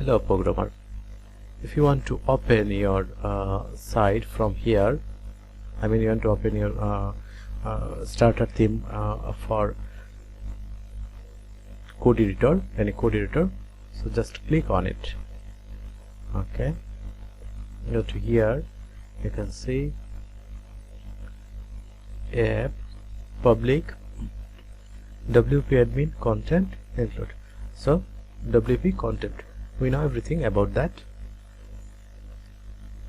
Hello programmer, if you want to open your site from here, I mean you want to open your starter theme for code editor, any code editor, so just click on it. Okay, go to here, you can see app public WP admin content include. So WP content, we know everything about that.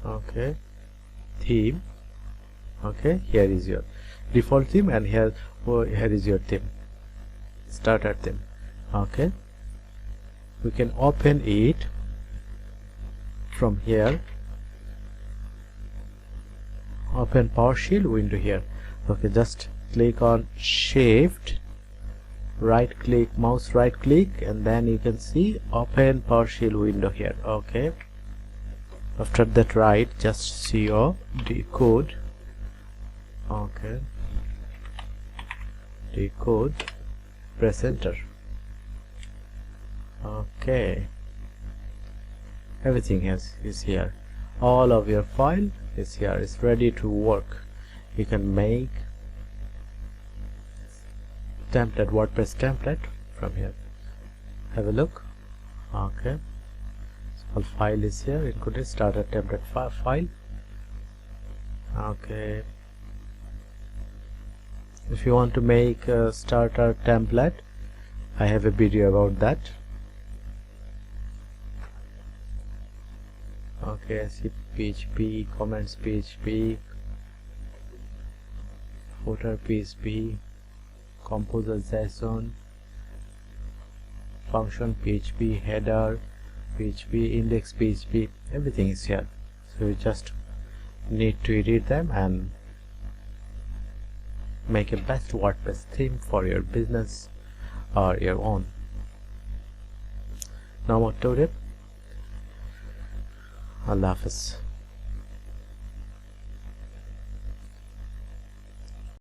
Okay, theme. Okay, here is your default theme, and here is your theme, starter theme. Okay, we can open it from here. Open PowerShell window here. Okay, just click on Shift, right click, mouse right click, and then you can see open PowerShell window here. Okay, after that right, just decode. Okay, decode, press enter. Okay, everything is here, all of your file is here, it's ready to work. You can make template, WordPress template from here. Have a look. Okay, so file is here, included starter template file. Okay, if you want to make a starter template, I have a video about that. Okay, I see PHP, comments PHP, footer PHP, composer JSON, function PHP, header PHP, index PHP, everything is here. So you just need to edit them and make a best WordPress theme for your business or your own. No more to it. Allah Hafiz.